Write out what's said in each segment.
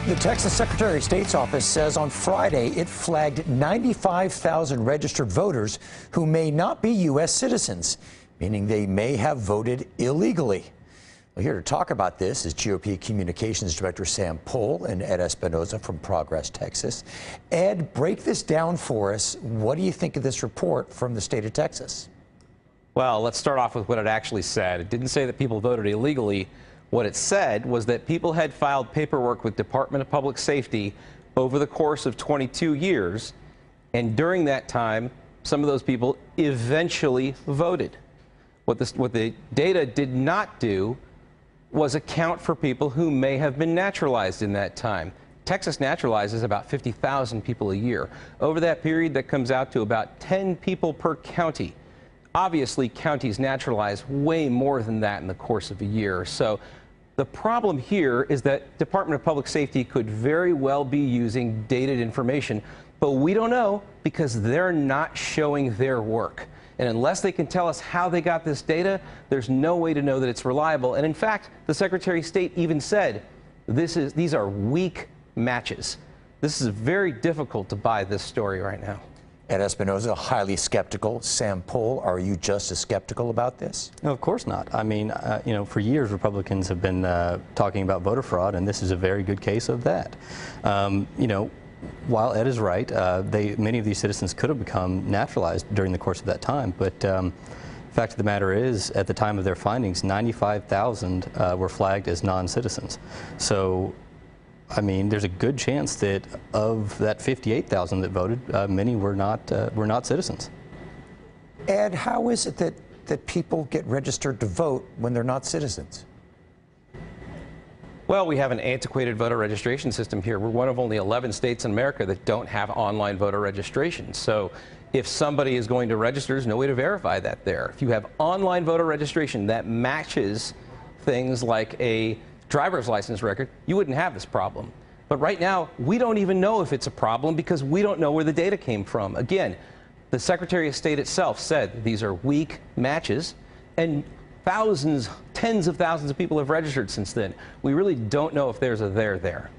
The Texas Secretary of State's office says on Friday it flagged 95,000 registered voters who may not be U.S. citizens, meaning they may have voted illegally. Well, here to talk about this is GOP Communications Director Sam Pohl and Ed Espinoza from Progress, Texas. Ed, break this down for us. What do you think of this report from the state of Texas? Well, let's start off with what it actually said. It didn't say that people voted illegally. What it said was that people had filed paperwork with Department of Public Safety over the course of 22 years, and during that time, some of those people eventually voted. What the data did not do was account for people who may have been naturalized in that time. Texas naturalizes about 50,000 people a year. Over that period, that comes out to about 10 people per county. Obviously, counties naturalize way more than that in the course of a year. So the problem here is that Department of Public Safety could very well be using dated information, but we don't know because they're not showing their work. And unless they can tell us how they got this data, there's no way to know that it's reliable. And in fact, the Secretary of State even said these are weak matches. This is very difficult to buy this story right now. Ed Espinoza, highly skeptical. Sam Pohl, are you just as skeptical about this? No, of course not. I mean, for years Republicans have been talking about voter fraud, and this is a very good case of that. While Ed is right, many of these citizens could have become naturalized during the course of that time, but the fact of the matter is, at the time of their findings, 95,000 were flagged as non-citizens. So, I mean, there's a good chance that of that 58,000 that voted, many were not citizens. Ed, how is it that people get registered to vote when they're not citizens? Well, we have an antiquated voter registration system here. We're one of only 11 states in America that don't have online voter registration. So if somebody is going to register, there's no way to verify that there. If you have online voter registration that matches things like a driver's license record, you wouldn't have this problem. But right now, we don't even know if it's a problem because we don't know where the data came from. Again, the Secretary of State itself said these are weak matches, and thousands, tens of thousands of people have registered since then. We really don't know if there's a there.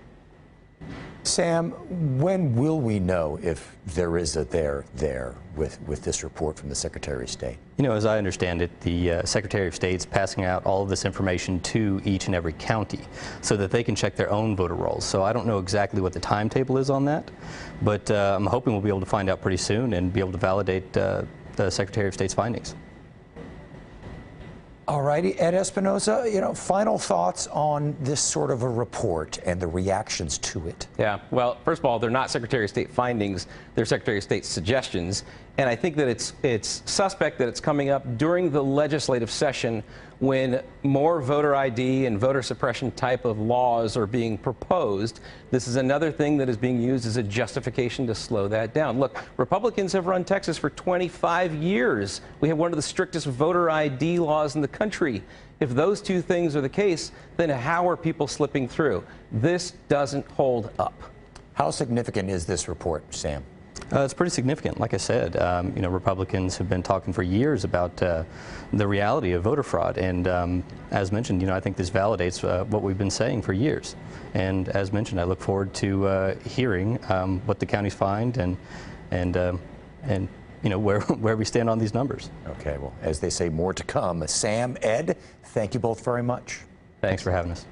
Sam, when will we know if there is a there with this report from the Secretary of State? You know, as I understand it, the Secretary of State's passing out all of this information to each and every county so that they can check their own voter rolls. So I don't know exactly what the timetable is on that, but I'm hoping we'll be able to find out pretty soon and be able to validate the Secretary of State's findings. All righty, Ed Espinoza, final thoughts on this sort of a report and the reactions to it? Yeah, well, first of all, they're not Secretary of State findings, they're Secretary of State suggestions. And I think that it's suspect that it's coming up during the legislative session when more voter ID and voter suppression type of laws are being proposed. This is another thing that is being used as a justification to slow that down. Look, Republicans have run Texas for 25 years. We have one of the strictest voter ID laws in the country. If those two things are the case, then how are people slipping through? This doesn't hold up. How significant is this report, Sam? It's pretty significant. Like I said, Republicans have been talking for years about the reality of voter fraud, and as mentioned, I think this validates what we've been saying for years. And as mentioned, I look forward to hearing what the counties find and where we stand on these numbers. Okay, well, as they say, more to come. Sam, Ed, thank you both very much. Thanks for having us.